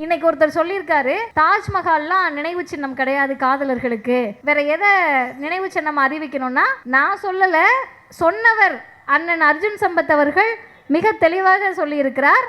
இன்னைக்கு ஒருத்தர் சொல்லியிருக்காரு, தாஜ்மஹால்லாம் நினைவு சின்னம் கிடையாது காதலர்களுக்கு, வேற எதை நினைவு சின்னம் அறிவிக்கணும்னா, நான் சொல்லல, சொன்னவர் அண்ணன் அர்ஜுன் சம்பத் அவர்கள் மிக தெளிவாக சொல்லியிருக்கிறார்.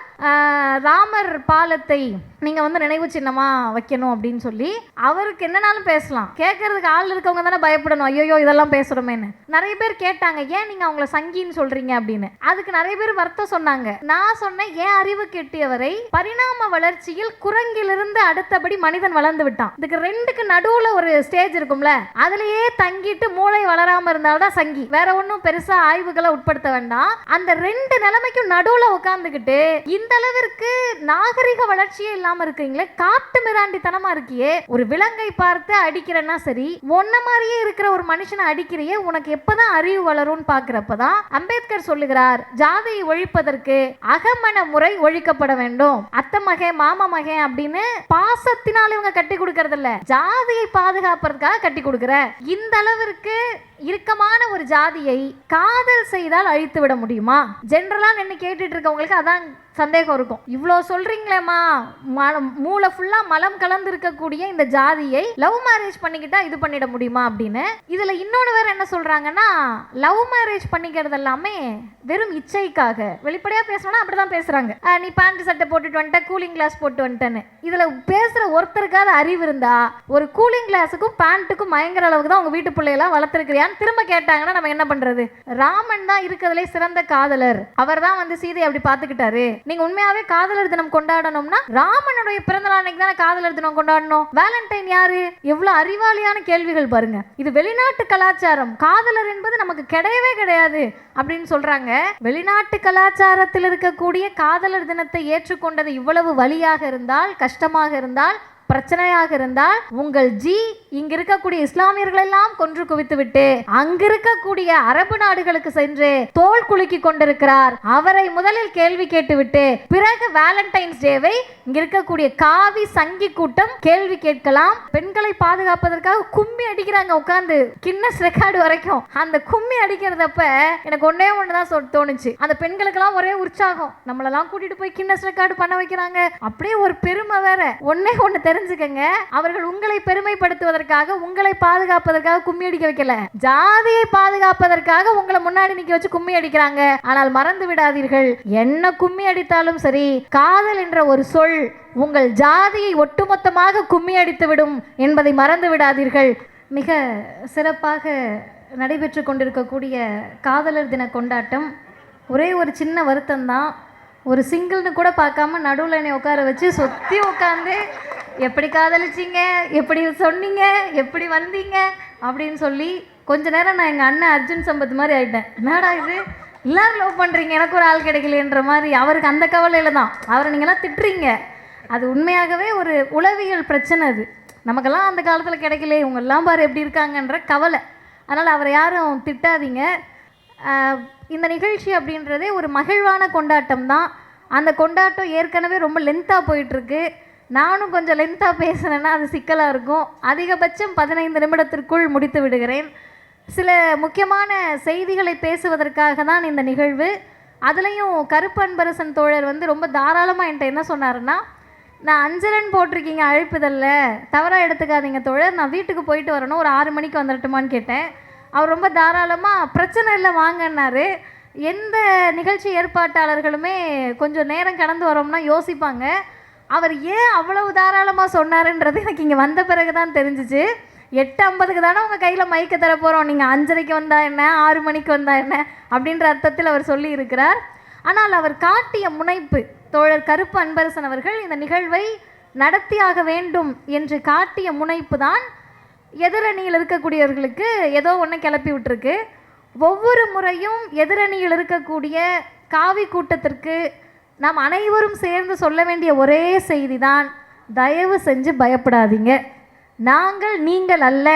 ராமர் பாலத்தை நீங்க நினைவு சின்னமா வைக்கணும் அப்படின்னு சொல்லி. அவருக்கு என்னன்னாலும் பேசலாம், கேட்கறதுக்கு ஆள் இருக்கவங்க தானே பயப்படணும், ஐயோ இதெல்லாம் பேசுறோமேன்னு. நிறைய பேர் கேட்டாங்க, ஏன் நீங்க அவங்கள சங்கின்னு சொல்றீங்க அப்படின்னு. அதுக்கு நிறைய பேர் வருத்தம் சொன்னாங்க. நான் சொன்னேன், ஏன் அறிவு கெட்டியவரை பரிணாம வளர்ச்சியில் குரங்கிலிருந்து அடுத்தபடி மனிதன் வளர்ந்து விட்டான். இதுக்கு ரெண்டுக்கு நடுவுல ஒரு ஸ்டேஜ் இருக்கும்ல, அதுலயே தங்கிட்டு மூளை வளராம இருந்தால்தான் சங்கி. வேற ஒன்றும் பெருசா ஆய்வுகளை உட்படுத்த வேண்டாம். அந்த ரெண்டு நிலைமைக்கும் நடுவுல உட்கார்ந்துகிட்டு இந்த அளவிற்கு நாகரிக வளர்ச்சியே இல்லாம இருக்கீங்களே, காட்டு மிராண்டித்தனமா இருக்கியே. ஒரு விலங்கை பார்த்து அடிக்கிறன்னா சரி, ஒன்ன மாதிரியே இருக்கிற ஒரு மனுஷனை அடிக்கிறையே, உனக்கு எப்பதான் அறிவு வளரும்னு பாக்குறப்பதான் அம்பேத்கர் சொல்லுகிறார், ஜாதியை ஒழிப்பதற்கு அகமண முறை ஒழிக்கப்பட வேண்டும். அத்தை மகன் மாமா மகன் அப்படின்னு பாசத்தினால் இவங்க கட்டி கொடுக்கறது இல்ல, ஜாதியை பாதுகாப்பதற்காக கட்டி கொடுக்கிற. இந்த அளவிற்கு இறுக்கமான ஒரு ஜாதியை காதல் செய்தால் அழித்து விட முடியுமா? ஜெனரலா நின்று கேட்டுட்டு இருக்கவங்களுக்கு அதான் சந்தேகம் இருக்கும். இவ்வளோ சொல்றீங்களேம்மா, மூளை ஃபுல்லா மலம் கலந்து இருக்கக்கூடிய இந்த ஜாதியை லவ் மேரேஜ் பண்ணிக்கிட்டா இது பண்ணிட முடியுமா அப்படின்னு. இதுல இன்னொன்று வேற என்ன சொல்றாங்கன்னா, லவ் மேரேஜ் பண்ணிக்கிறது எல்லாமே வெறும் இச்சைக்காக. வெளிப்படையா பேசணும்னா அப்படிதான் பேசுறாங்க. நீ பேண்ட் சட்டை போட்டுட்டு வந்துட்ட, கூலிங் கிளாஸ் போட்டு வந்துட்டேன்னு. இதுல பேசுற ஒருத்தருக்காவது அறிவு இருந்தா, ஒரு கூலிங் கிளாஸுக்கும் பேண்ட்டுக்கும் பயங்கர அளவுக்கு தான் உங்க வீட்டு பிள்ளையெல்லாம் வளர்த்துருக்கிறியான்னு திரும்ப கேட்டாங்கன்னா நம்ம என்ன பண்றது? ராமன் தான் இருக்கிறதுலே சிறந்த காதலர், அவர் தான் சீதையை அப்படி பார்த்துக்கிட்டாரு. நீங்க உண்மையாவே காதலர் தினம் கொண்டாடணும்னா ராமனுடைய பிறந்த நாள் அன்னைக்கு தானே காதலர் தினம் கொண்டாடணும். வேலண்டைன் யாரு? எவ்வளவு அறிவாளியான கேள்விகள் பாருங்க. இது வெளிநாட்டு கலாச்சாரம், காதலர் என்பது நமக்கு கிடையவே கிடையாது அப்படின்னு சொல்றாங்க. வெளிநாட்டு கலாச்சாரத்தில் இருக்கக்கூடிய காதலர் தினத்தை ஏற்றுக்கொண்டது இவ்வளவு வலியாக இருந்தால், கஷ்டமாக இருந்தால், பிரச்சனையாக இருந்தால், உங்கள் ஜி இங்க இருக்கக்கூடிய இஸ்லாமியர்கள் எல்லாம் கொன்று குவித்து விட்டு அங்கிருக்கக்கூடிய அரபு நாடுகளுக்கு சென்று தோல் குலுக்கி கொண்டிருக்கிறார். அவரை முதலில் கேள்வி கேட்டுவிட்டு பிறகு வேலண்டைன்ஸ் டேவை இங்க இருக்கக்கூடிய காவி சங்கி கூட்டம் கேள்வி கேட்கலாம். பெண்களை பாதுகாப்பதற்காக கும்மி அடிக்கிறாங்க உட்கார்ந்து, கின்னஸ் ரெக்கார்டு வரைக்கும். அந்த கும்மி அடிக்கிறதப்ப எனக்கு ஒன்னே ஒண்ணுதான் தோணுச்சு, அந்த பெண்களுக்கெல்லாம் ஒரே உற்சாகம், நம்மளெல்லாம் கூட்டிட்டு போய் கின்னஸ் ரெக்கார்டு பண்ண வைக்கிறாங்க, அப்படியே ஒரு பெருமை வேற. ஒன்னே ஒண்ணு தெரிஞ்சுக்கங்க, அவர்கள் உங்களை பெருமைப்படுத்துவதற்காக, உங்களை பாதுகாப்பதற்காக கும்மி அடிக்க வைக்கல, ஜாதியை பாதுகாப்பதற்காக உங்களை முன்னாடி நிக்க வச்சு கும்மி அடிக்கிறாங்க. ஆனால் மறந்து விடாதீர்கள், என்ன கும்மி அடித்தாலும் சரி, காதல் என்ற ஒரு சொல் உங்கள் ஜாதியை ஒட்டுமொத்தமாக கும்மி அடித்து விடும் என்பதை மறந்து விடாதீர்கள். மிக சிறப்பாக நடைபெற்று கொண்டிருக்கக்கூடிய காதலர் தின கொண்டாட்டம். ஒரே ஒரு சின்ன வருத்தம் தான், ஒரு சிங்கிள்னு கூட பார்க்காம நடுவில் என்னை உட்கார வச்சு சுற்றி உட்காந்து எப்படி காதலிச்சிங்க, எப்படி சொன்னீங்க, எப்படி வந்தீங்க அப்படின்னு சொல்லி கொஞ்ச நேரம் நான் எங்கள் அண்ணன் அர்ஜுன் சம்பத் மாதிரி ஆகிட்டேன். என்னடா இது, எல்லாரும் லவ் பண்ணுறீங்க, எனக்கு ஒரு ஆள் கிடைக்கலன்ற மாதிரி. அவருக்கு அந்த கவலையில் தான் அவரை நீங்கள்லாம் திட்டுறீங்க. அது உண்மையாகவே ஒரு உளவியல் பிரச்சனை. அது நமக்கெல்லாம் அந்த காலத்தில் கிடைக்கல, இவங்கெல்லாம் பாரு எப்படி இருக்காங்கன்ற கவலை. அதனால் அவரை யாரும் திட்டாதீங்க. இந்த நிகழ்ச்சி அப்படின்றதே ஒரு மகிழ்வான கொண்டாட்டம் தான். அந்த கொண்டாட்டம் ஏற்கனவே ரொம்ப லென்த்தாக போயிட்டுருக்கு. நானும் கொஞ்சம் லென்த்தாக பேசுனேன்னா அது சிக்கலாக இருக்கும். அதிகபட்சம் 15 நிமிடத்திற்குள் முடித்து விடுகிறேன். சில முக்கியமான செய்திகளை பேசுவதற்காக தான் இந்த நிகழ்வு. அதுலேயும் கருப்பு அன்பரசன் தோழர் ரொம்ப தாராளமாக என்கிட்ட என்ன சொன்னாருன்னா, நான் 5 ரன் போட்டிருக்கீங்க அழைப்புதலில், தவறாக எடுத்துக்காதீங்க தோழர், நான் வீட்டுக்கு போயிட்டு வரணும், ஒரு 6 மணிக்கு வந்துடட்டுமான்னு கேட்டேன். அவர் ரொம்ப தாராளமாக பிரச்சனை இல்லை வாங்கன்னாரு. எந்த நிகழ்ச்சி ஏற்பாட்டாளர்களுமே கொஞ்சம் நேரம் கடந்து வரோம்னா யோசிப்பாங்க. அவர் ஏன் அவ்வளவு தாராளமாக சொன்னாருன்றது எனக்கு இங்கே வந்த பிறகு தான் தெரிஞ்சிச்சு. 8:50க்கு தானே உங்கள் கையில் மைக்க தர போகிறோம், நீங்கள் 5:30க்கு வந்தால் என்ன, 6 மணிக்கு வந்தால் என்ன அப்படின்ற அர்த்தத்தில் அவர் சொல்லி இருக்கிறார். ஆனால் அவர் காட்டிய முனைப்பு, தோழர் கருப்பு அன்பரசன் அவர்கள் இந்த நிகழ்வை நடத்தியாக வேண்டும் என்று காட்டிய முனைப்பு தான் எதிரணியில் இருக்கக்கூடியவர்களுக்கு ஏதோ ஒன்று கிளப்பி விட்டுருக்கு. ஒவ்வொரு முறையும் எதிரணியில் இருக்கக்கூடிய காவி கூட்டத்திற்கு நாம் அனைவரும் சேர்ந்து சொல்ல வேண்டிய ஒரே செய்தி தான், தயவு செஞ்சு பயப்படாதீங்க, நாங்கள் நீங்கள் அல்ல.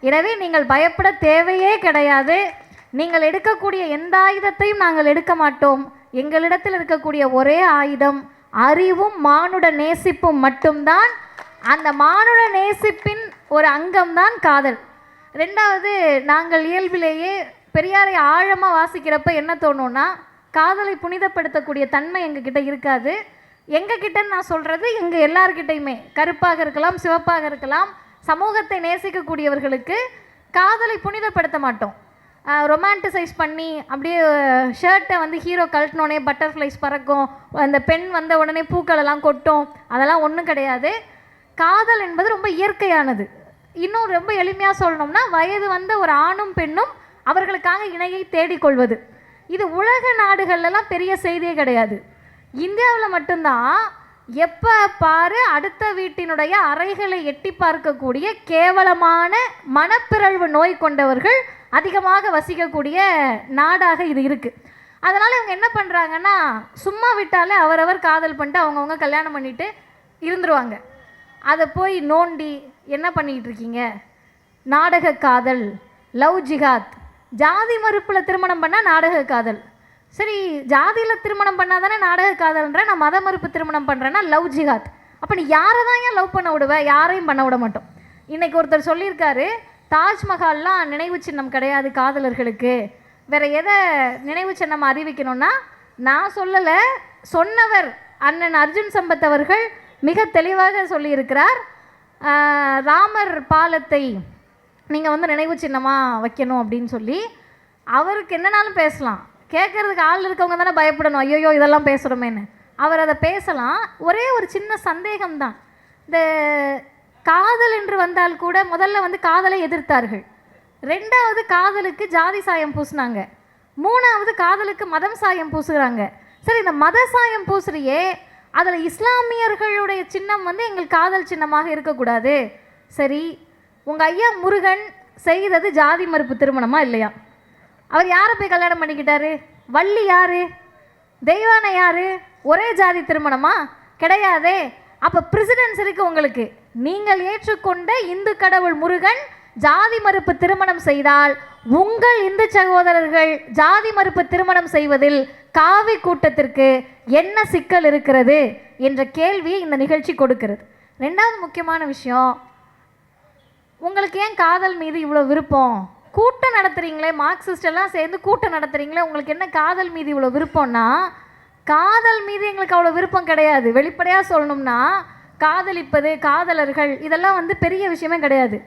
எனவே நீங்கள் பயப்பட தேவையே கிடையாது. நீங்கள் எடுக்கக்கூடிய எந்த ஆயுதத்தையும் நாங்கள் எடுக்க மாட்டோம். எங்களிடத்தில் இருக்கக்கூடிய ஒரே ஆயுதம் அறிவும் மானுட நேசிப்பும் மட்டும்தான். அந்த மானுட நேசிப்பின் ஒரு அங்கம்தான் காதல். ரெண்டாவது, நாங்கள் இயல்பிலேயே பெரியாரை ஆழமாக வாசிக்கிறப்ப என்ன தோணும்னா, காதலை புனிதப்படுத்தக்கூடிய தன்மை எங்ககிட்ட இருக்காது. எங்ககிட்டன்னு நான் சொல்கிறது எங்கள் எல்லார்கிட்டையுமே, கருப்பாக இருக்கலாம், சிவப்பாக இருக்கலாம், சமூகத்தை நேசிக்கக்கூடியவர்களுக்கு காதலை புனிதப்படுத்த மாட்டோம். ரொமான்டிசைஸ் பண்ணி அப்படியே ஷர்ட்டை வந்து ஹீரோ கழட்டினோடனே பட்டர்ஃப்ளைஸ் பறக்கும், அந்த பெண் வந்த உடனே பூக்களெல்லாம் கொட்டும், அதெல்லாம் ஒன்றும் கிடையாது. காதல் என்பது ரொம்ப இயற்கையானது. இன்னும் ரொம்ப எளிமையாக சொல்லணும்னா, வயது வந்த ஒரு ஆணும் பெண்ணும் அவர்களுக்காக இணையை தேடிக்கொள்வது. இது உலக நாடுகள்லாம் பெரிய செய்தியே கிடையாது. இந்தியாவில் மட்டும்தான் எப்போ பாரு அடுத்த வீட்டினுடைய அறைகளை எட்டி பார்க்கக்கூடிய கேவலமான மனப்பிறழ்வு நோய் கொண்டவர்கள் அதிகமாக வசிக்கக்கூடிய நாடாக இது இருக்குது. அதனால் இவங்க என்ன பண்ணுறாங்கன்னா, சும்மா விட்டாலே அவரவர் காதல் பண்ணிட்டு அவங்கவுங்க கல்யாணம் பண்ணிட்டு இருந்துருவாங்க. அதை போய் நோண்டி என்ன பண்ணிக்கிட்டு இருக்கீங்க, நாடக காதல், லவ் ஜிஹாத், ஜாதி மறுப்பில் திருமணம் பண்ணால் நாடக காதல். சரி, ஜாதியில் திருமணம் பண்ணால் தானே நாடக காதல்ன்ற, நான் மத மறுப்பு திருமணம் பண்ணுறேன்னா லவ் ஜிஹாத். அப்போ நீ யாரை தான் ஏன் லவ் பண்ண விடுவேன்? யாரையும் பண்ண விட மாட்டோம். இன்றைக்கி ஒருத்தர் சொல்லியிருக்காரு, தாஜ்மஹால்லாம் நினைவு சின்னம் கிடையாது காதலர்களுக்கு, வேறு எதை நினைவு சின்னம் அறிவிக்கணும்னா, நான் சொல்லலை, சொன்னவர் அண்ணன் அர்ஜுன் சம்பத் அவர்கள் மிக தெளிவாக சொல்லியிருக்கிறார். ராமர் பாலத்தை நீங்கள் வந்து நினைவு சின்னமாக வைக்கணும் அப்படின்னு சொல்லி. அவருக்கு என்னன்னாலும் பேசலாம், கேட்குறதுக்கு ஆள் இருக்கவங்க தானே பயப்படணும், ஐயோயோ இதெல்லாம் பேசுகிறோமேன்னு. அவர் அதை பேசலாம். ஒரே ஒரு சின்ன சந்தேகம்தான். இந்த காதல் என்று வந்தால் கூட முதல்ல வந்து காதலை எதிர்த்தார்கள், ரெண்டாவது காதலுக்கு ஜாதி சாயம் பூசினாங்க, மூணாவது காதலுக்கு மதம் சாயம் பூசுகிறாங்க. சரி, இந்த மத சாயம் பூசுறியே, அதில் இஸ்லாமியர்களுடைய சின்னம் வந்து எங்கள் காதல் சின்னமாக இருக்கக்கூடாது. சரி, உங்கள் ஐயா முருகன் செய்தது ஜாதி மறுப்பு திருமணமா இல்லையா? அவர் யாரை போய் கல்யாணம் பண்ணிக்கிட்டாரு? வள்ளி யாரு? தெய்வானை யாரு? ஒரே ஜாதி திருமணமா? கிடையாதே. அப்போ பிரசிடென்ஸ் இருக்குது உங்களுக்கு. நீங்கள் ஏற்றுக்கொண்ட இந்து கடவுள் முருகன் ஜாதி மறுப்பு திருமணம் செய்தால் உங்கள் இந்து சகோதரர்கள் ஜாதி மறுப்பு திருமணம் செய்வதில் காவி கூட்டத்திற்கு என்ன சிக்கல் இருக்கிறது என்ற கேள்வியை இந்த நிகழ்ச்சி கொடுக்கிறது. ரெண்டாவது முக்கியமான விஷயம், உங்களுக்கு ஏன் காதல் மீது இவ்வளோ விருப்பம்? கூட்டம் நடத்துகிறீங்களே, மார்க்சிஸ்ட் எல்லாம் சேர்ந்து கூட்டம் நடத்துகிறீங்களே, உங்களுக்கு என்ன காதல் மீது இவ்வளோ விருப்பம்னா, காதல் மீது எங்களுக்கு அவ்வளோ விருப்பம் கிடையாது. வெளிப்படையாக சொல்லணும்னா, காதலிப்பது, காதலர்கள் இதெல்லாம் வந்து பெரிய விஷயமே கிடையாது.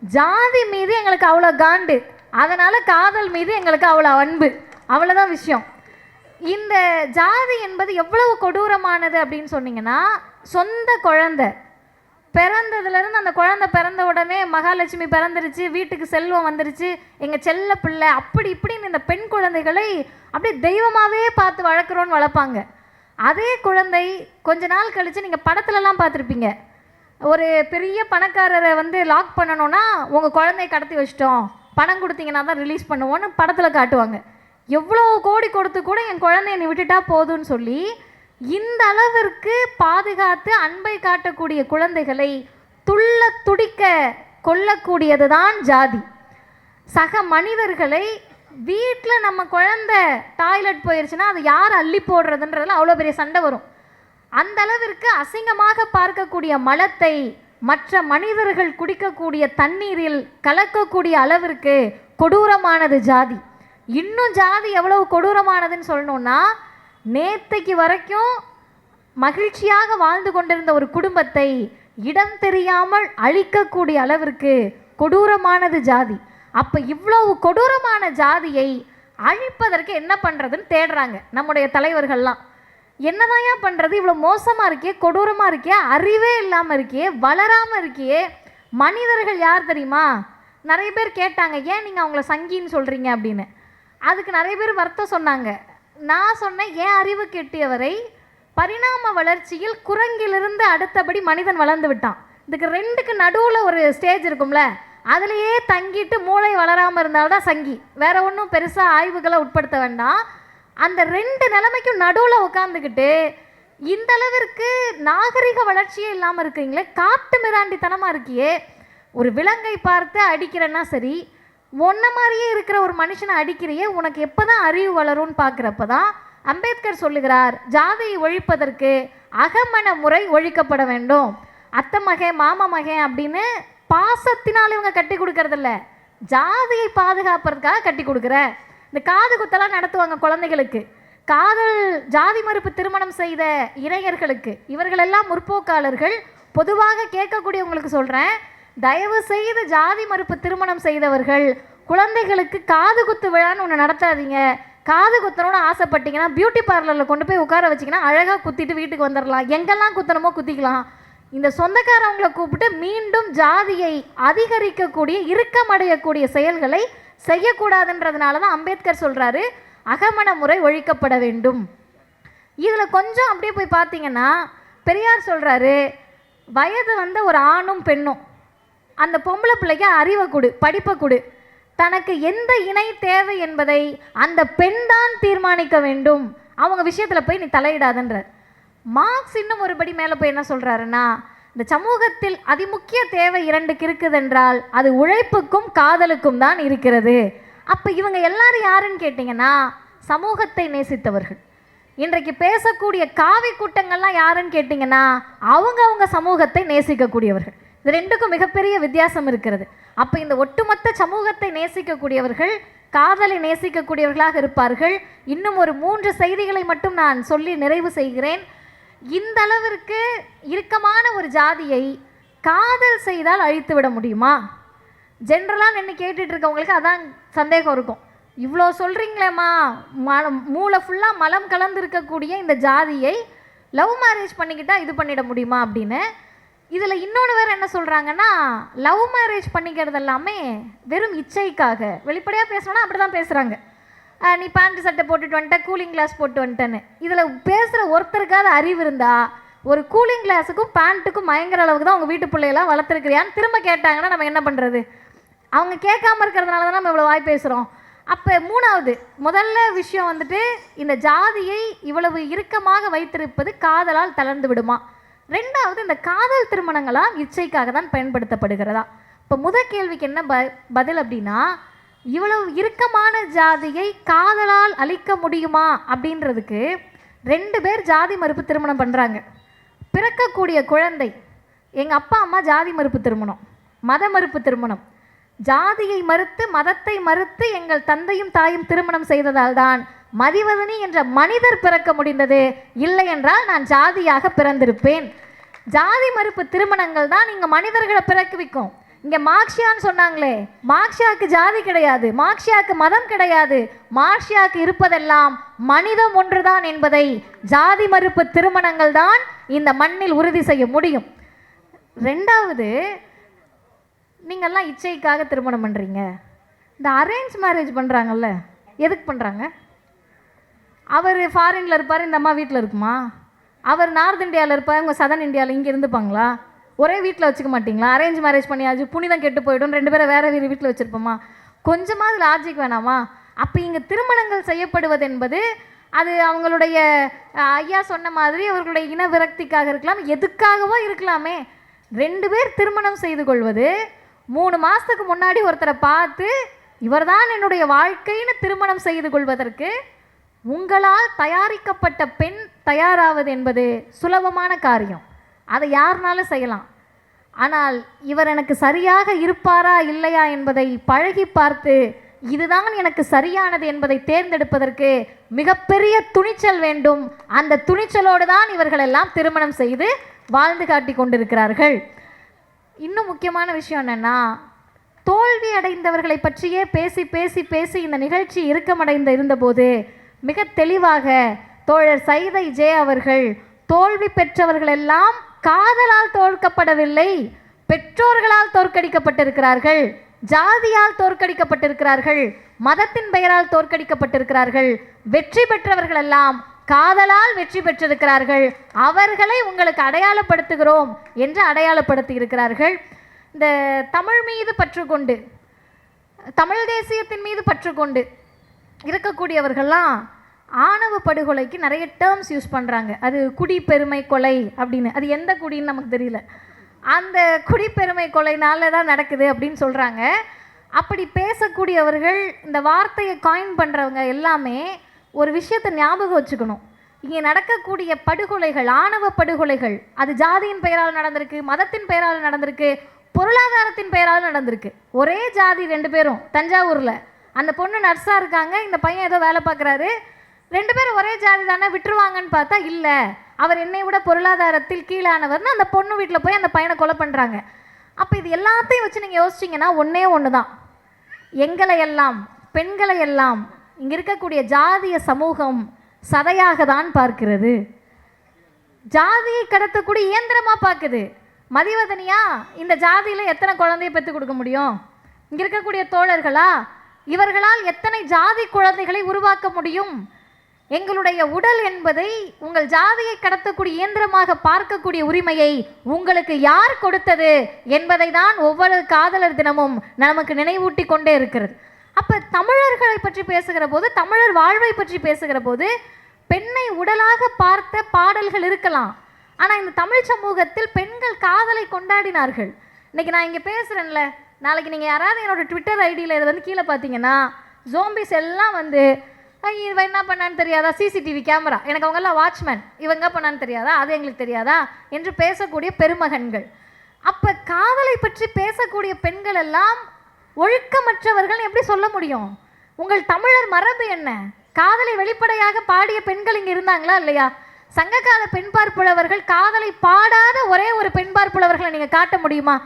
ஜாதி மீது எங்களுக்கு அவ்வளோ காண்டு, அதனால் காதல் மீது எங்களுக்கு அவ்வளோ அன்பு, அவ்வளோதான் விஷயம். இந்த ஜாதி என்பது எவ்வளவு கொடூரமானது அப்படின்னு சொன்னீங்கன்னா, சொந்த குழந்தை பிறந்ததுலேருந்து அந்த குழந்தை பிறந்த உடனே மகாலட்சுமி பிறந்துருச்சு, வீட்டுக்கு செல்வம் வந்துருச்சு, எங்கள் செல்ல பிள்ளை, அப்படி இப்படின்னு இந்த பெண் குழந்தைகளை அப்படியே தெய்வமாகவே பார்த்து வளர்க்குறோன்னு வளர்ப்பாங்க. அதே குழந்தை கொஞ்ச நாள் கழித்து நீங்கள் படத்துலலாம் பார்த்துருப்பீங்க, ஒரு பெரிய பணக்காரரை வந்து லாக் பண்ணணும்னா உங்கள் குழந்தைய கடத்தி வச்சிட்டோம், பணம் கொடுத்தீங்கன்னா தான் ரிலீஸ் பண்ணுவோன்னு படத்தில் காட்டுவாங்க. எவ்வளோ கோடி கொடுத்து கூட என் குழந்தைய நீ விட்டுட்டா போதும்னு சொல்லி இந்த அளவிற்கு பாதுகாத்து அன்பை காட்டக்கூடிய குழந்தைகளை துள்ள துடிக்க கொள்ளக்கூடியது தான் ஜாதி. சக மனிதர்களை வீட்டில் நம்ம குழந்தை டாய்லெட் போயிடுச்சுன்னா அது யார் அள்ளி போடுறதுன்றதுல அவ்வளோ பெரிய சண்டை வரும். அந்த அளவிற்கு அசிங்கமாக பார்க்கக்கூடிய மலத்தை மற்ற மனிதர்கள் குடிக்கக்கூடிய தண்ணீரில் கலக்கக்கூடிய அளவிற்கு கொடூரமானது ஜாதி. இன்னும் ஜாதி எவ்வளவு கொடூரமானதுன்னு சொல்லணும்னா, நேற்றைக்கு வரைக்கும் மகிழ்ச்சியாக வாழ்ந்து கொண்டிருந்த ஒரு குடும்பத்தை இடம் தெரியாமல் அழிக்கக்கூடிய அளவிற்கு கொடூரமானது ஜாதி. அப்போ இவ்வளவு கொடூரமான ஜாதியை அழிப்பதற்கு என்ன பண்ணுறதுன்னு தேடுறாங்க நம்முடைய தலைவர்கள்லாம். என்னதாயா பண்ணுறது, இவ்வளோ மோசமாக இருக்கே, கொடூரமாக இருக்கே, அறிவே இல்லாமல் இருக்கே, வளராமல் இருக்கியே, மனிதர்கள் யார் தெரியுமா? நிறைய பேர் கேட்டாங்க, ஏன் நீங்கள் அவங்கள சங்கின்னு சொல்கிறீங்க அப்படின்னு. அதுக்கு நிறைய பேர் வருத்தம் சொன்னாங்க. நான் சொன்னேன், ஏன் அறிவு கெட்டியவரை பரிணாம வளர்ச்சியில் குரங்கிலிருந்து அடுத்தபடி மனிதன் வளர்ந்து விட்டான். இதுக்கு ரெண்டுக்கு நடுவில் ஒரு ஸ்டேஜ் இருக்கும்ல, அதுலேயே தங்கிட்டு மூளை வளராமல் இருந்தால்தான் சங்கி. வேற ஒன்றும் பெருசாக ஆய்வுகளை உட்படுத்த வேண்டாம். அந்த ரெண்டு நிலைமைக்கும் நடுவில் உட்காந்துக்கிட்டு இந்த அளவிற்கு நாகரிக வளர்ச்சியே இல்லாமல் இருக்கீங்களே, காட்டு மிராண்டித்தனமாக இருக்கியே. ஒரு விலங்கை பார்த்து அடிக்கிறேன்னா சரி, ஒன்ன மாதிரியே இருக்கிற ஒரு மனுஷனை அடிக்கிறையே, உனக்கு எப்போ தான் அறிவு வளரும்னு பார்க்குறப்ப தான் அம்பேத்கர் சொல்லுகிறார், ஜாதியை ஒழிப்பதற்கு அகமண முறை ஒழிக்கப்பட வேண்டும். அத்தை மகன் மாமா மகன் அப்படின்னு பாசத்தினால் இவங்க கட்டி கொடுக்கறதில்ல, ஜாதியை பாதுகாப்பதற்காக கட்டி கொடுக்குற. இந்த காது குத்தெல்லாம் நடத்துவாங்க குழந்தைகளுக்கு. காதல் ஜாதி மறுப்பு திருமணம் செய்த இளைஞர்களுக்கு, இவர்களெல்லாம் முற்போக்காளர்கள், பொதுவாக கேட்கக்கூடியவங்களுக்கு சொல்கிறேன், தயவு செய்து ஜாதி மறுப்பு திருமணம் செய்தவர்கள் குழந்தைகளுக்கு காது குத்து விழான்னு ஒன்று நடத்தாதீங்க. காது குத்தணும்னு ஆசைப்பட்டீங்கன்னா பியூட்டி பார்லரில் கொண்டு போய் உட்கார வச்சிங்கன்னா அழகாக குத்திட்டு வீட்டுக்கு வந்துடலாம். எங்கெல்லாம் குத்தணுமோ குத்திக்கலாம். இந்த சொந்தக்காரவங்களை கூப்பிட்டு மீண்டும் ஜாதியை அதிகரிக்கக்கூடிய, இறுக்கமடையக்கூடிய செயல்களை செய்யக்கூடாதுன்றதுனால தான் அம்பேத்கர் சொல்கிறாரு அகமண முறை ஒழிக்கப்பட வேண்டும். இதில் கொஞ்சம் அப்படியே போய் பார்த்தீங்கன்னா பெரியார் சொல்கிறாரு, வயது வந்த ஒரு ஆணும் பெண்ணும், அந்த பொம்பளை பிள்ளைக்கு அறிவை கொடு, படிப்பை கொடு, தனக்கு எந்த இணை தேவை என்பதை அந்த பெண் தான் தீர்மானிக்க வேண்டும், அவங்க விஷயத்தில் போய் நீ தலையிடாதன்றார். மார்க்ஸ் இன்னும் ஒருபடி மேலே போய் என்ன சொல்கிறாருன்னா, இந்த சமூகத்தில் அதிமுக்கிய தேவை இரண்டுக்கு இருக்குதென்றால் அது உழைப்புக்கும் காதலுக்கும் தான் இருக்கிறது. அப்போ இவங்க எல்லாரும் யாருன்னு கேட்டிங்கன்னா சமூகத்தை நேசித்தவர்கள். இன்றைக்கு பேசக்கூடிய காவி கூட்டங்கள்லாம் யாருன்னு கேட்டிங்கன்னா அவங்க சமூகத்தை நேசிக்கக்கூடியவர்கள். இது ரெண்டுக்கும் மிகப்பெரிய வித்தியாசம் இருக்கிறது. அப்போ இந்த ஒட்டுமொத்த சமூகத்தை நேசிக்கக்கூடியவர்கள் காதலை நேசிக்கக்கூடியவர்களாக இருப்பார்கள். இன்னும் ஒரு 3 செய்திகளை மட்டும் நான் சொல்லி நிறைவு செய்கிறேன். இந்த அளவிற்கு இறுக்கமான ஒரு ஜாதியை காதல் செய்தால் அழித்து விட முடியுமா? ஜென்ரலாக நின்று கேட்டுட்டு இருக்கவங்களுக்கு அதான் சந்தேகம் இருக்கும். இவ்வளோ சொல்கிறீங்களேம்மா, மூளை ஃபுல்லாக மலம் கலந்து இருக்கக்கூடிய இந்த ஜாதியை லவ் மேரேஜ் பண்ணிக்கிட்டால் இது பண்ணிட முடியுமா அப்படின்னு. இதில் இன்னொன்று வேறு என்ன சொல்கிறாங்கன்னா, லவ் மேரேஜ் பண்ணிக்கிறது எல்லாமே வெறும் இச்சைக்காக, வெளிப்படையாக பேசணும்னா அப்படி தான் பேசுகிறாங்க. நீ பேண்ட் சட்டை போட்டுட்டு வந்துட்ட, கூலிங் கிளாஸ் போட்டு வந்துட்டேன்னு. இதில் பேசுகிற ஒருத்தருக்காவது அறிவு இருந்தால் ஒரு கூலிங் கிளாஸுக்கும் பேண்ட்டுக்கும் பயங்கர அளவுக்கு தான் உங்கள் வீட்டு பிள்ளையெல்லாம் வளர்த்துருக்கிறியான்னு திரும்ப கேட்டாங்கன்னா நம்ம என்ன பண்ணுறது? அவங்க கேட்காம இருக்கிறதுனால தான் நம்ம இவ்வளோ வாய் பேசுகிறோம். அப்போ 3வது முதல்ல விஷயம் வந்துட்டு, இந்த ஜாதியை இவ்வளவு இறுக்கமாக வைத்திருப்பது காதலால் தளர்ந்து விடுமா? 2வது, இந்த காதல் திருமணங்களால் இச்சைக்காக தான் பயன்படுத்தப்படுகிறதா? இப்போ முதல் கேள்விக்கு என்ன பதில் அப்படின்னா, இவ்வளவு இறுக்கமான ஜாதியை காதலால் அழிக்க முடியுமா அப்படின்றதுக்கு 2 பேர் ஜாதி மறுப்பு திருமணம் பண்ணுறாங்க. பிறக்கக்கூடிய குழந்தை, எங்கள் அப்பா அம்மா ஜாதி மறுப்பு திருமணம், மத மறுப்பு திருமணம், ஜாதியை மறுத்து மதத்தை மறுத்து எங்கள் தந்தையும் தாயும் திருமணம் செய்ததால் தான் மதிவதனி என்ற மனிதர் பிறக்க முடிந்தது. இல்லை என்றால் நான் ஜாதியாக பிறந்திருப்பேன். ஜாதி மறுப்பு திருமணங்கள் தான் இங்கே மனிதர்களை பிறக்குவிக்கும். இங்கே மார்க்சியான்னு சொன்னாங்களே, மார்க்சியாவுக்கு ஜாதி கிடையாது, மார்க்சியாவுக்கு மதம் கிடையாது, மார்க்சியாவுக்கு இருப்பதெல்லாம் மனிதம் ஒன்றுதான் என்பதை ஜாதி மறுப்பு திருமணங்கள் தான் இந்த மண்ணில் உறுதி செய்ய முடியும். 2வது, நீங்கள்லாம் இச்சைக்காக திருமணம் பண்ணுறீங்க. இந்த அரேஞ்ச் மேரேஜ் பண்ணுறாங்கல்ல, எதுக்கு பண்ணுறாங்க? அவர் ஃபாரினில் இருப்பார், இந்த அம்மா வீட்டில் இருக்குமா? அவர் நார்த் இந்தியாவில் இருப்பார், இவங்க சதர்ன் இந்தியாவில் இங்கே இருந்துப்பாங்களா? ஒரே வீட்டில் வச்சுக்க மாட்டிங்களா? அரேஞ்ச் மேரேஜ் பண்ணியாச்சு, புனிதம் கெட்டு போய்டும், 2 பேரை வேறு வேறு வீட்டில் வச்சுருப்போமா? கொஞ்சமாவது லாஜிக் வேணாமா? அப்போ இங்கே திருமணங்கள் செய்யப்படுவது என்பது அது அவங்களுடைய ஐயா சொன்ன மாதிரி அவர்களுடைய இன விரக்திக்காக இருக்கலாம், எதுக்காகவோ இருக்கலாமே. 2 பேர் திருமணம் செய்து கொள்வது, 3 மாதத்துக்கு முன்னாடி ஒருத்தரை பார்த்து இவர்தான் என்னுடைய வாழ்க்கைன்னு திருமணம் செய்து கொள்வதற்கு உங்களால் தயாரிக்கப்பட்ட பெண் தயாராவது என்பது சுலபமான காரியம். அதை யாருனாலும் செய்யலாம். ஆனால் இவர் எனக்கு சரியாக இருப்பாரா இல்லையா என்பதை பழகி பார்த்து இதுதான் எனக்கு சரியானது என்பதை தேர்ந்தெடுப்பதற்கு மிகப்பெரிய துணிச்சல் வேண்டும். அந்த துணிச்சலோடு தான் இவர்கள் எல்லாம் திருமணம் செய்து வாழ்ந்து காட்டி கொண்டிருக்கிறார்கள். இன்னும் முக்கியமான விஷயம் என்னென்னா, தோல்வி அடைந்தவர்களை பற்றியே பேசி பேசி பேசி இந்த நிகழ்ச்சி இறுக்கமடைந்து இருந்தபோது மிக தெளிவாக தோழர் சைதை ஜே அவர்கள், தோல்வி பெற்றவர்கள் எல்லாம் காதலால் தோற்கப்படவில்லை, பெற்றோர்களால் தோற்கடிக்கப்பட்டிருக்கிறார்கள், ஜாதியால் தோற்கடிக்கப்பட்டிருக்கிறார்கள், மதத்தின் பெயரால் தோற்கடிக்கப்பட்டிருக்கிறார்கள். வெற்றி பெற்றவர்கள் எல்லாம் காதலால் வெற்றி பெற்றிருக்கிறார்கள். அவர்களை உங்களுக்கு அடையாளப்படுத்துகிறோம் என்று அடையாளப்படுத்தி இருக்கிறார்கள். இந்த தமிழ் மீது பற்றுக்கொண்டு, தமிழ் தேசியத்தின் மீது பற்றுக்கொண்டு இருக்கக்கூடியவர்கள்லாம் ஆணவ படுகொலைக்கு நிறைய டேர்ம்ஸ் யூஸ் பண்ணுறாங்க. அது குடிப்பெருமை கொலை அப்படின்னு. அது எந்த குடின்னு நமக்கு தெரியல. அந்த குடிப்பெருமை கொலைனால தான் நடக்குது அப்படின்னு சொல்கிறாங்க. அப்படி பேசக்கூடியவர்கள், இந்த வார்த்தையை காயின் பண்ணுறவங்க எல்லாமே ஒரு விஷயத்தை ஞாபகம் வச்சுக்கணும். இங்கே நடக்கக்கூடிய படுகொலைகள், ஆணவ படுகொலைகள், அது ஜாதியின் பெயரால் நடந்திருக்கு, மதத்தின் பெயரால் நடந்திருக்கு, பொருளாதாரத்தின் பெயரால் நடந்திருக்கு. ஒரே ஜாதி 2 பேரும் தஞ்சாவூரில், அந்த பொண்ணு நர்ஸாக இருக்காங்க, இந்த பையன் ஏதோ வேலை பார்க்குறாரு. 2 பேரும் ஒரே ஜாதி தானே விட்டுருவாங்கன்னு பார்த்தா இல்லை, அவர் என்னை விட பொருளாதாரத்தில் கீழானவர்னு அந்த பொண்ணு வீட்டில் போய் அந்த பையனை கொலை பண்ணுறாங்க. அப்போ இது எல்லாத்தையும் வச்சு நீங்கள் யோசிச்சிங்கன்னா ஒன்றே ஒன்று தான், எங்களை எல்லாம் பெண்களை எல்லாம் இங்கே இருக்கக்கூடிய ஜாதிய சமூகம் சதையாக தான் பார்க்கிறது, ஜாதியை கடத்தக்கூடிய இயந்திரமாக பார்க்குது. மதிவதனியா இந்த ஜாதியில் எத்தனை குழந்தையை பெற்று கொடுக்க முடியும்? இங்கே இருக்கக்கூடிய தோழர்களா, இவர்களால் எத்தனை ஜாதி குழந்தைகளை உருவாக்க முடியும்? எங்களுடைய உடல் என்பதை உங்கள் ஜாதியை கடத்தக்கூடிய இயந்திரமாக பார்க்கக்கூடிய உரிமையை உங்களுக்கு யார் கொடுத்தது என்பதை தான் ஒவ்வொரு காதலர் தினமும் நமக்கு நினைவூட்டி கொண்டே இருக்கிறது. அப்போ தமிழர்களை பற்றி பேசுகிற போது, தமிழர் வாழ்வை பற்றி பேசுகிற போது பெண்ணை உடலாக பார்த்த பாடல்கள் இருக்கலாம். ஆனால் இந்த தமிழ் சமூகத்தில் பெண்கள் காதலை கொண்டாடினார்கள். இன்னைக்கு நான் இங்கே பேசுகிறேன்ல, நாளைக்கு நீங்கள் யாராவது என்னோட ட்விட்டர் ஐடியில் வந்து கீழே பார்த்தீங்கன்னா ஜோம்பிஸ் எல்லாம் வந்து இவன் என்ன பண்ணான்னு தெரியாதா, சிசிடிவி கேமரா, எனக்கு அவங்கெல்லாம் வாட்ச்மேன், இவங்க பண்ணான்னு தெரியாதா, அது எங்களுக்கு தெரியாதா என்று பேசக்கூடிய பெருமகன்கள். அப்போ காதலை பற்றி பேசக்கூடிய பெண்கள் எல்லாம் ஒழுக்கமற்றவர்கள் எப்படி சொல்ல முடியும்? உங்கள் தமிழர் மரபு என்ன? காதலை வெளிப்படையாக பாடிய பெண்கள் இங்கே இருந்தாங்களா இல்லையா? சங்ககால பெண்பார் புலவர்கள் காதலை பாடாத ஒரே ஒரு பெண்பார் புலவர்களை நீங்கள் காட்ட முடியுமா?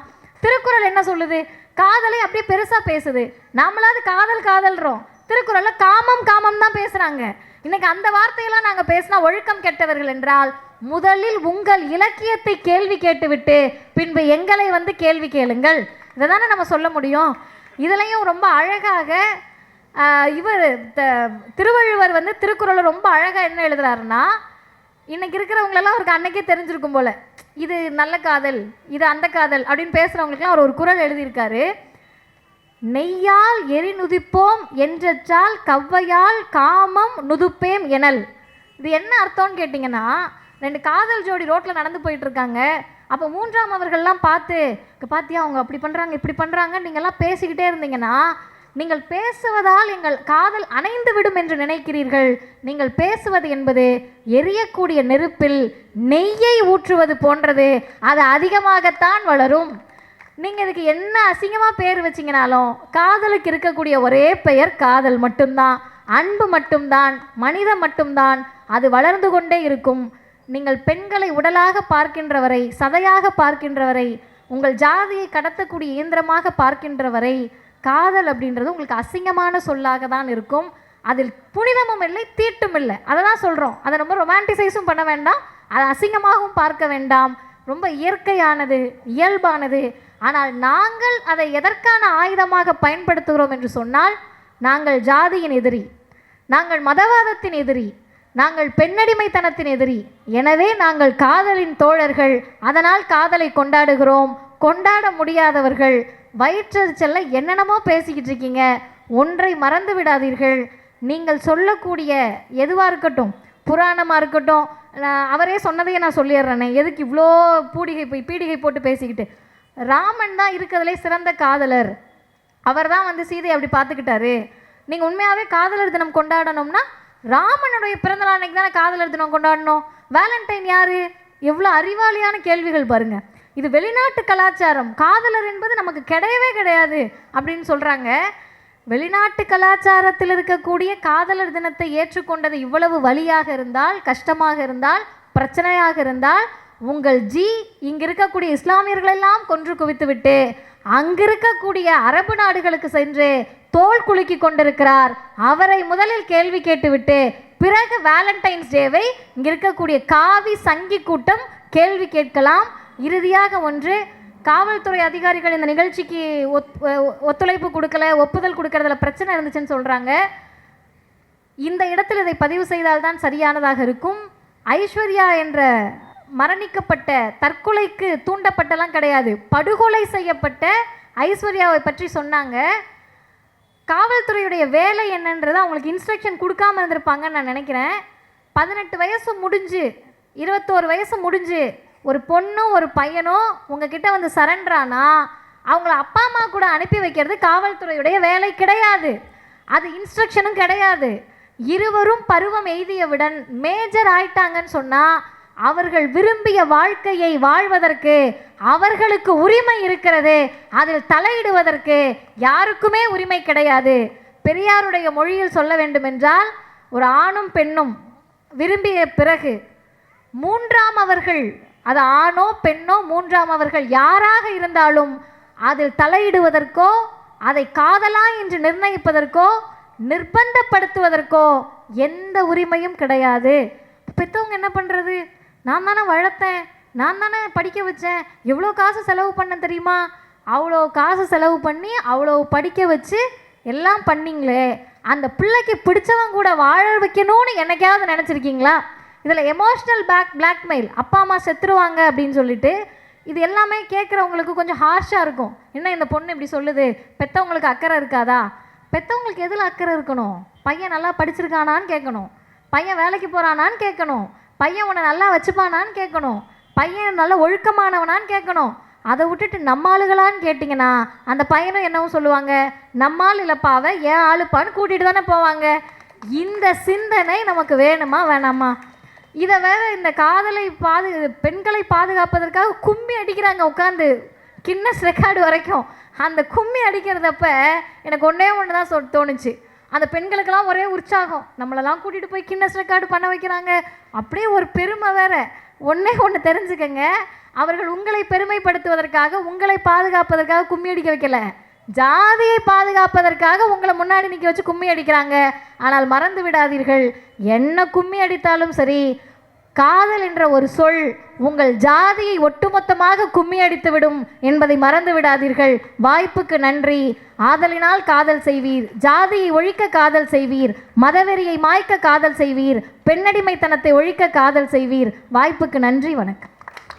திருக்குறள் என்ன சொல்லுது? காதலை அப்படியே பெருசாக பேசுது. நாமளாவது காதல் காதல்றோம், திருக்குறளில் காமம் காமம் தான் பேசுகிறாங்க. இன்னைக்கு அந்த வார்த்தையெல்லாம் நாங்கள் பேசினா ஒழுக்கம் கெட்டவர்கள் என்றால், முதலில் உங்கள் இலக்கியத்தை கேள்வி கேட்டுவிட்டு பின்பு எங்களை வந்து கேள்வி கேளுங்கள். இதை தானே நம்ம சொல்ல முடியும். இதுலையும் ரொம்ப அழகாக இவர் திருவள்ளுவர் வந்து திருக்குறளை ரொம்ப அழகாக என்ன எழுதுறாருன்னா, இன்னைக்கு இருக்கிறவங்களெல்லாம் அவருக்கு அன்னைக்கே தெரிஞ்சிருக்கும் போல, இது நல்ல காதல், இது அந்த காதல் அப்படின்னு பேசுகிறவங்களுக்குலாம் அவர் ஒரு குறள் எழுதியிருக்காரு. நெய்யால் எரி நுதிப்போம் என்றால் கவ்வையால் காமம் நுதுப்பேம் எனல். இது என்ன அர்த்தம்னு கேட்டிங்கன்னா, 2 காதல் ஜோடி ரோட்டில் நடந்து போயிட்டு இருக்காங்க. அப்போ 3ஆம் அவர்கள்லாம் பார்த்து, பார்த்தியா அவங்க அப்படி பண்ணுறாங்க இப்படி பண்ணுறாங்க நீங்கள்லாம் பேசிக்கிட்டே இருந்தீங்கன்னா, நீங்கள் பேசுவதால் எங்கள் காதல் அணைந்து விடும் என்று நினைக்கிறீர்கள். நீங்கள் பேசுவது என்பது எரியக்கூடிய நெருப்பில் நெய்யை ஊற்றுவது போன்றது, அது அதிகமாகத்தான் வளரும். நீங்கள் இதுக்கு என்ன அசிங்கமாக பேர் வச்சிங்கனாலும் காதலுக்கு இருக்கக்கூடிய ஒரே பெயர் காதல் மட்டும்தான், அன்பு மட்டும்தான், மனிதம் மட்டும்தான். அது வளர்ந்து கொண்டே இருக்கும். நீங்கள் பெண்களை உடலாக பார்க்கின்றவரை, சதையாக பார்க்கின்றவரை, உங்கள் ஜாதியை கடத்தக்கூடிய இயந்திரமாக பார்க்கின்றவரை காதல் அப்படின்றது உங்களுக்கு அசிங்கமான சொல்லாக தான் இருக்கும். அதில் புனிதமும் இல்லை, தீட்டும் இல்லை. அதை தான் சொல்கிறோம். அதை ரொம்ப ரொமான்டிசைஸும் பண்ண வேண்டாம், அதை அசிங்கமாகவும் பார்க்க வேண்டாம். ரொம்ப இயற்கையானது, இயல்பானது. ஆனால் நாங்கள் அதை எதற்கான ஆயுதமாக பயன்படுத்துகிறோம் என்று சொன்னால், நாங்கள் ஜாதியின் எதிரி, நாங்கள் மதவாதத்தின் எதிரி, நாங்கள் பெண்ணடிமைத்தனத்தின் எதிரி. எனவே நாங்கள் காதலின் தோழர்கள். அதனால் காதலை கொண்டாடுகிறோம். கொண்டாட முடியாதவர்கள் வயிற்றெரிச்சல்ல என்னென்னமோ பேசிக்கிட்டு இருக்கீங்க. ஒன்றை மறந்து விடாதீர்கள், நீங்கள் சொல்லக்கூடிய எதுவாக இருக்கட்டும், புராணமாக இருக்கட்டும், அவரே சொன்னதையே நான் சொல்லிடுறேனே, எதுக்கு இவ்வளோ பீடிகை போட்டு பேசிக்கிட்டு. ராமன் தான் இருக்கிறதுலே சிறந்த காதலர். அவர் தான் வந்து சீதையை அப்படி பார்த்துக்கிட்டாரு. நீங்கள் உண்மையாகவே காதலர் தினம் கொண்டாடணும்னா ராமனுடைய பிறந்தநாள் அன்னைக்கு தானே காதலர் தினம் கொண்டாடணும். வேலண்டைன் யாரு? எவ்வளோ அறிவாளியான கேள்விகள் பாருங்க. இது வெளிநாட்டு கலாச்சாரம். காதலர் என்பது நமக்கு கிடையவே கிடையாது அப்படின்னு சொல்கிறாங்க. வெளிநாட்டு கலாச்சாரத்தில் இருக்கக்கூடிய காதலர் தினத்தை ஏற்றுக்கொண்டது இவ்வளவு வலியாக இருந்தால், கஷ்டமாக இருந்தால், பிரச்சனையாக இருந்தால், உங்கள் இங்கே இருக்கக்கூடிய இஸ்லாமியர்களெல்லாம் கொன்று குவித்து விட்டு அங்கே இருக்கக்கூடிய அரபு நாடுகளுக்கு சென்று தோல் குலுக்கி கொண்டிருக்கிறார். அவரை முதலில் கேள்வி கேட்டுவிட்டு பிறகு வேலண்டைன்ஸ் டேவை இங்கே இருக்கக்கூடிய காவி சங்கி கூட்டம் கேள்வி கேட்கலாம். இறுதியாக ஒன்று, காவல்துறை அதிகாரிகள் இந்த நிகழ்ச்சிக்கு ஒத்துழைப்பு கொடுக்கல, ஒப்புதல் கொடுக்கறதுல பிரச்சனை இருந்துச்சுன்னு சொல்கிறாங்க. இந்த இடத்தில் இதை பதிவு செய்தால்தான் சரியானதாக இருக்கும். ஐஸ்வர்யா என்ற மரணிக்கப்பட்ட, தற்கொலைக்கு தூண்டப்பட்டலாம் கிடையாது, படுகொலை செய்யப்பட்ட ஐஸ்வர்யாவை பற்றி சொன்னாங்க. காவல்துறையுடைய வேலை என்னன்றது அவங்களுக்கு இன்ஸ்ட்ரக்ஷன் கொடுக்காம இருந்திருப்பாங்கன்னு நான் நினைக்கிறேன். 18 வயசு முடிஞ்சு 21 வயசு முடிஞ்சு ஒரு பொண்ணும் ஒரு பையனும் உங்ககிட்ட வந்து சரண்டரானா அவங்கள அப்பா அம்மா கூட அனுப்பி வைக்கிறது காவல்துறையுடைய வேலை கிடையாது, அது இன்ஸ்ட்ரக்ஷனும் கிடையாது. இருவரும் பருவம் எய்தியவுடன் மேஜர் ஆயிட்டாங்கன்னு சொன்னால் அவர்கள் விரும்பிய வாழ்க்கையை வாழ்வதற்கு அவர்களுக்கு உரிமை இருக்கிறது. அதில் தலையிடுவதற்கு யாருக்குமே உரிமை கிடையாது. பெரியாருடைய மொழியில் சொல்ல வேண்டுமென்றால், ஒரு ஆணும் பெண்ணும் விரும்பிய பிறகு மூன்றாம் அவர்கள், அது ஆணோ பெண்ணோ மூன்றாம் அவர்கள் யாராக இருந்தாலும் அதில் தலையிடுவதற்கோ அதை காதலா என்று நிர்ணயிப்பதற்கோ நிர்பந்தப்படுத்துவதற்கோ எந்த உரிமையும் கிடையாது. பெற்றவங்க என்ன பண்ணுறது? நான் தானே வளர்த்தேன், நான் தானே படிக்க வச்சேன், எவ்வளோ காசு செலவு பண்ண தெரியுமா? அவ்வளோ காசு செலவு பண்ணி அவ்வளோ படிக்க வச்சு எல்லாம் பண்ணிங்களே, அந்த பிள்ளைக்கு பிடிச்சவங்க கூட வாழ வைக்கணும்னு என்னைக்காவது நினச்சிருக்கீங்களா? இதில் எமோஷ்னல் பிளாக்மெயில், அப்பா அம்மா செத்துருவாங்க அப்படின்னு சொல்லிட்டு, இது எல்லாமே கேட்குறவங்களுக்கு கொஞ்சம் ஹார்ஷாக இருக்கும். என்ன இந்த பொண்ணு இப்படி சொல்லுது? பெற்றவங்களுக்கு அக்கறை இருக்காதா? பெற்றவங்களுக்கு எதில் அக்கறை இருக்கணும்? பையன் நல்லா படிச்சிருக்கானான்னு கேட்கணும், பையன் வேலைக்கு போகிறானான்னு கேட்கணும், பையன் உன்னை நல்லா வச்சுப்பானான்னு கேட்கணும், பையன் நல்ல ஒழுக்கமானவனான்னு கேட்கணும். அதை விட்டுட்டு நம்ம ஆளுகளான்னு கேட்டிங்கன்னா அந்த பையனும் என்னவும் சொல்லுவாங்க, நம்ம ஆள் இல்லைப்பாவை ஏன் ஆளுப்பான்னு கூட்டிகிட்டு தானே போவாங்க. இந்த சிந்தனை நமக்கு வேணுமா வேணாமா? இதை வேற இந்த காதலை பெண்களை பாதுகாப்பதற்காக கும்மி அடிக்கிறாங்க உட்காந்து, கின்னஸ் ரெக்கார்டு வரைக்கும். அந்த கும்மி அடிக்கிறதப்ப எனக்கு ஒன்றே ஒன்று தான் தோணுச்சு, அந்த பெண்களுக்கெல்லாம் ஒரே உற்சாகம், நம்மளெல்லாம் கூட்டிகிட்டு போய் கின்னஸ் ரெக்கார்டு பண்ண வைக்கிறாங்க, அப்படியே ஒரு பெருமை வேற. ஒன்று தெரிஞ்சுக்கங்க, அவர்கள் உங்களை பெருமைப்படுத்துவதற்காக உங்களை பாதுகாப்பதற்காக கும்மி அடிக்க வைக்கல, ஜாதியை பாதுகாப்பதற்காக உங்களை முன்னாடி நிற்க வச்சு கும்மி அடிக்கிறாங்க. ஆனால் மறந்து விடாதீர்கள், என்ன கும்மி அடித்தாலும் சரி, காதல் என்ற ஒரு சொல் உங்கள் ஜாதியை ஒட்டுமொத்தமாக கும்மி அடித்து விடும் என்பதை மறந்து விடாதீர்கள். வாய்ப்புக்கு நன்றி. ஆதலினால் காதல் செய்வீர், ஜாதியை ஒழிக்க காதல் செய்வீர், மதவெறியை மாய்க்க காதல் செய்வீர், பெண்ணடிமைத்தனத்தை ஒழிக்க காதல் செய்வீர். வாய்ப்புக்கு நன்றி. வணக்கம்.